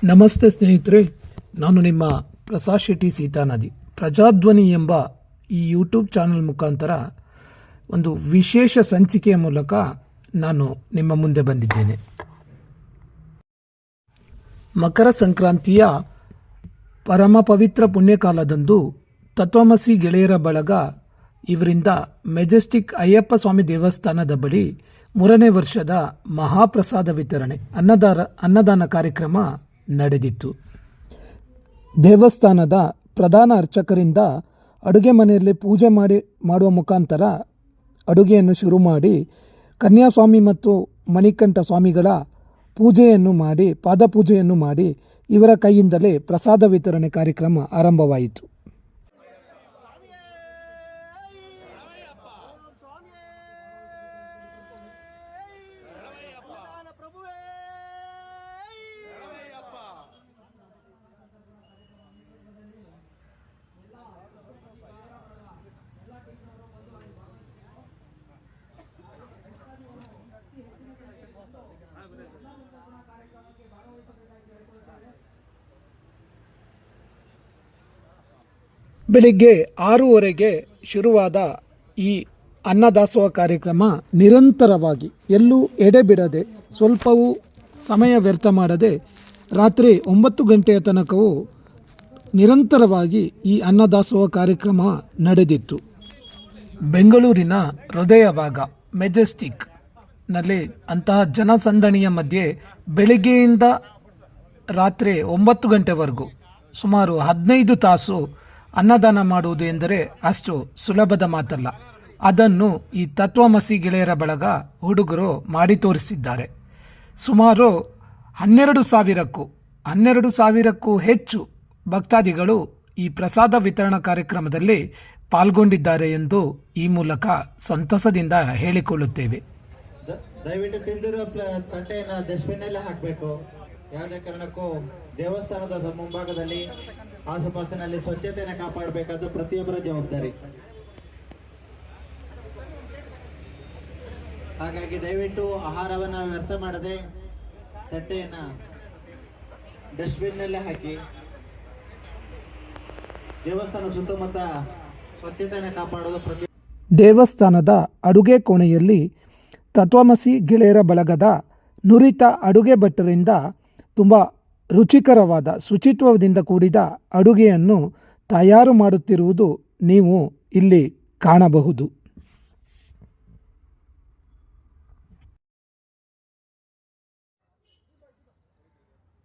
ನಮಸ್ತೆ ಸ್ನೇಹಿತರೆ, ನಾನು ನಿಮ್ಮ ಪ್ರಸಾದ್ ಶೆಟ್ಟಿ ಸೀತಾನದಿ. ಪ್ರಜಾಧ್ವನಿ ಎಂಬ ಈ ಯೂಟ್ಯೂಬ್ ಚಾನಲ್ ಮುಖಾಂತರ ಒಂದು ವಿಶೇಷ ಸಂಚಿಕೆಯ ಮೂಲಕ ನಾನು ನಿಮ್ಮ ಮುಂದೆ ಬಂದಿದ್ದೇನೆ. ಮಕರ ಸಂಕ್ರಾಂತಿಯ ಪರಮ ಪವಿತ್ರ ಪುಣ್ಯಕಾಲದಂದು ತತ್ವಮಸಿ ಗೆಳೆಯರ ಬಳಗ ಇವರಿಂದ ಮೆಜೆಸ್ಟಿಕ್ ಅಯ್ಯಪ್ಪ ಸ್ವಾಮಿ ದೇವಸ್ಥಾನದ ಬಳಿ 3ನೇ ವರ್ಷದ ಮಹಾಪ್ರಸಾದ ವಿತರಣೆ ಅನ್ನದಾನ ಕಾರ್ಯಕ್ರಮ ನಡೆದಿತ್ತು. ದೇವಸ್ಥಾನದ ಪ್ರಧಾನ ಅರ್ಚಕರಿಂದ ಅಡುಗೆ ಮನೆಯಲ್ಲಿ ಪೂಜೆ ಮಾಡುವ ಮುಖಾಂತರ ಅಡುಗೆಯನ್ನು ಶುರು ಮಾಡಿ ಕನ್ಯಾಸ್ವಾಮಿ ಮತ್ತು ಮಣಿಕಂಠ ಸ್ವಾಮಿಗಳ ಪೂಜೆಯನ್ನು ಮಾಡಿ ಪಾದಪೂಜೆಯನ್ನು ಮಾಡಿ ಇವರ ಕೈಯಿಂದಲೇ ಪ್ರಸಾದ ವಿತರಣೆ ಕಾರ್ಯಕ್ರಮ ಆರಂಭವಾಯಿತು. ಬೆಳಿಗ್ಗೆ 6:15ಗೆ ಶುರುವಾದ ಈ ಅನ್ನದಾಸೋಹ ಕಾರ್ಯಕ್ರಮ ನಿರಂತರವಾಗಿ ಎಲ್ಲೂ ಎಡೆಬಿಡದೆ ಸ್ವಲ್ಪವೂ ಸಮಯ ವ್ಯರ್ಥ ಮಾಡದೆ ರಾತ್ರಿ 9 ಗಂಟೆಯ ತನಕವೂ ನಿರಂತರವಾಗಿ ಈ ಅನ್ನದಾಸೋಹ ಕಾರ್ಯಕ್ರಮ ನಡೆದಿತ್ತು. ಬೆಂಗಳೂರಿನ ಹೃದಯ ಭಾಗ ಮೆಜೆಸ್ಟಿಕ್ನಲ್ಲಿ ಅಂತಹ ಜನಸಂದಣಿಯ ಮಧ್ಯೆ ಬೆಳಿಗ್ಗೆಯಿಂದ ರಾತ್ರಿ 9 ಗಂಟೆವರೆಗೂ ಸುಮಾರು 15 ತಾಸು ಅನ್ನದಾನ ಮಾಡುವುದು ಎಂದರೆ ಅಷ್ಟು ಸುಲಭದ ಮಾತಲ್ಲ. ಅದನ್ನು ಈ ತತ್ವಮಸಿ ಗೆಳೆಯರ ಬಳಗ ಹುಡುಗರು ಮಾಡಿ ತೋರಿಸಿದ್ದಾರೆ. ಸುಮಾರು 12,000ಕ್ಕೂ ಹೆಚ್ಚು ಭಕ್ತಾದಿಗಳು ಈ ಪ್ರಸಾದ ವಿತರಣಾ ಕಾರ್ಯಕ್ರಮದಲ್ಲಿ ಪಾಲ್ಗೊಂಡಿದ್ದಾರೆ ಎಂದು ಈ ಮೂಲಕ ಸಂತಸದಿಂದ ಹೇಳಿಕೊಳ್ಳುತ್ತೇವೆ. ದಯವಿಟ್ಟು ತಿಂದಿರೋ ತಟ್ಟೆಯನ್ನು ಡಸ್ಟ್ಬಿನ್ನಲ್ಲಿ ಹಾಕಬೇಕು. ಯಾವುದೇ ಕಾರಣಕ್ಕೂ ದೇವಸ್ಥಾನದ ಮುಂಭಾಗದಲ್ಲಿ ಆಸುಪಾಸಿನಲ್ಲಿ ಸ್ವಚ್ಛತೆಯನ್ನು ಕಾಪಾಡಬೇಕಾದ ಪ್ರತಿಯೊಬ್ಬರ ಜವಾಬ್ದಾರಿ. ಹಾಗಾಗಿ ದಯವಿಟ್ಟು ಆಹಾರವನ್ನು ವ್ಯರ್ಥ ಮಾಡದೆ ತಟ್ಟೆಯನ್ನು ಡಸ್ಟ್ಬಿನ್ನಲ್ಲಿ ಹಾಕಿ ದೇವಸ್ಥಾನ ಸುತ್ತಮುತ್ತ ಸ್ವಚ್ಛತೆಯನ್ನು ಕಾಪಾಡೋದು ದೇವಸ್ಥಾನದ ಅಡುಗೆ ಕೋಣೆಯಲ್ಲಿ ತತ್ವಮಸಿ ಗೆಳೆಯರ ಬಳಗದ ನುರಿತ ಅಡುಗೆ ಭಟ್ಟರಿಂದ ತುಂಬ ರುಚಿಕರವಾದ ಶುಚಿತ್ವದಿಂದ ಕೂಡಿದ ಅಡುಗೆಯನ್ನು ತಯಾರು ಮಾಡುತ್ತಿರುವುದು ನೀವು ಇಲ್ಲಿ ಕಾಣಬಹುದು.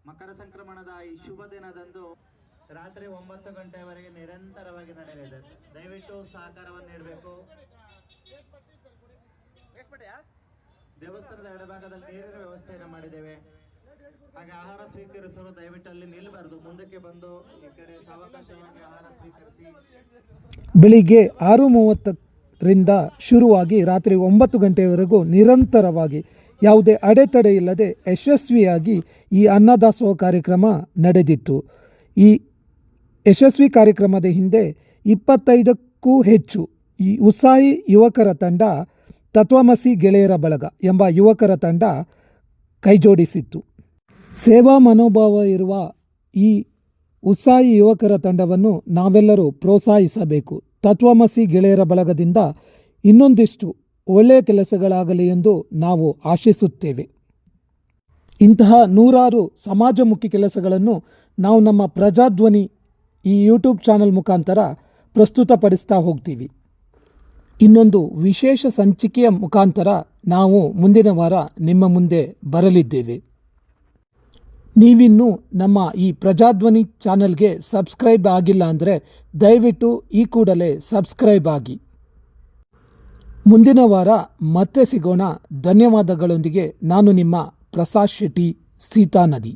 ಮಕರ ಸಂಕ್ರಮಣದ ಈ ಶುಭ ದಿನದಂದು ರಾತ್ರಿ 9 ಗಂಟೆವರೆಗೆ ನಿರಂತರವಾಗಿ ನಡೆಯಲಿದೆ. ದಯವಿಟ್ಟು ಸಹಕಾರವನ್ನು ನೀಡಬೇಕು. ದೇವಸ್ಥಾನದ ಎಡಭಾಗದಲ್ಲಿ ನೀರಿನ ವ್ಯವಸ್ಥೆಯನ್ನು ಮಾಡಿದ್ದೇವೆ. ಹಾಗೆ ಆಹಾರ ಸ್ವೀಕರಿಸಲು ದಯವಿಟ್ಟು ಅಲ್ಲಿ ನಿಲ್ಲಬಾರದು, ಮುಂದಕ್ಕೆ ಬಂದು ಈ ಕಡೆ ಸಾವಕಾಶವಾಗಿ ಆಹಾರ ಸ್ವೀಕರಿಸಿ. ಬೆಳಿಗ್ಗೆ 6:30ರಿಂದ ಶುರುವಾಗಿ ರಾತ್ರಿ 9 ಗಂಟೆಯವರೆಗೂ ನಿರಂತರವಾಗಿ ಯಾವುದೇ ಅಡೆತಡೆ ಇಲ್ಲದೆ ಯಶಸ್ವಿಯಾಗಿ ಈ ಅನ್ನದಾಸೋಹ ಕಾರ್ಯಕ್ರಮ ನಡೆದಿತ್ತು. ಈ ಯಶಸ್ವಿ ಕಾರ್ಯಕ್ರಮದ ಹಿಂದೆ 25ಕ್ಕೂ ಹೆಚ್ಚು ಈ ಉತ್ಸಾಹಿ ಯುವಕರ ತಂಡ ತತ್ವಮಸಿ ಗೆಳೆಯರ ಬಳಗ ಎಂಬ ಯುವಕರ ತಂಡ ಕೈಜೋಡಿಸಿತ್ತು. ಸೇವಾ ಮನೋಭಾವ ಇರುವ ಈ ಉತ್ಸಾಹಿ ಯುವಕರ ತಂಡವನ್ನು ನಾವೆಲ್ಲರೂ ಪ್ರೋತ್ಸಾಹಿಸಬೇಕು. ತತ್ವಮಸಿ ಗೆಳೆಯರ ಬಳಗದಿಂದ ಇನ್ನೊಂದಿಷ್ಟು ಒಳ್ಳೆಯ ಕೆಲಸಗಳಾಗಲಿ ಎಂದು ನಾವು ಆಶಿಸುತ್ತೇವೆ. ಇಂತಹ ನೂರಾರು ಸಮಾಜಮುಖಿ ಕೆಲಸಗಳನ್ನು ನಾವು ನಮ್ಮ ಪ್ರಜಾಧ್ವನಿ ಈ ಯೂಟ್ಯೂಬ್ ಚಾನಲ್ ಮುಖಾಂತರ ಪ್ರಸ್ತುತಪಡಿಸ್ತಾ ಹೋಗ್ತೀವಿ. ಇನ್ನೊಂದು ವಿಶೇಷ ಸಂಚಿಕೆಯ ಮುಖಾಂತರ ನಾವು ಮುಂದಿನ ವಾರ ನಿಮ್ಮ ಮುಂದೆ ಬರಲಿದ್ದೇವೆ. ನೀವಿನ್ನೂ ನಮ್ಮ ಈ ಪ್ರಜಾಧ್ವನಿ ಚಾನಲ್ಗೆ ಸಬ್ಸ್ಕ್ರೈಬ್ ಆಗಿಲ್ಲ ಅಂದರೆ ದಯವಿಟ್ಟು ಈ ಕೂಡಲೇ ಸಬ್ಸ್ಕ್ರೈಬ್ ಆಗಿ. ಮುಂದಿನ ವಾರ ಮತ್ತೆ ಸಿಗೋಣ. ಧನ್ಯವಾದಗಳೊಂದಿಗೆ ನಾನು ನಿಮ್ಮ ಪ್ರಸಾದ್ ಶೆಟ್ಟಿ ಸೀತಾನದಿ.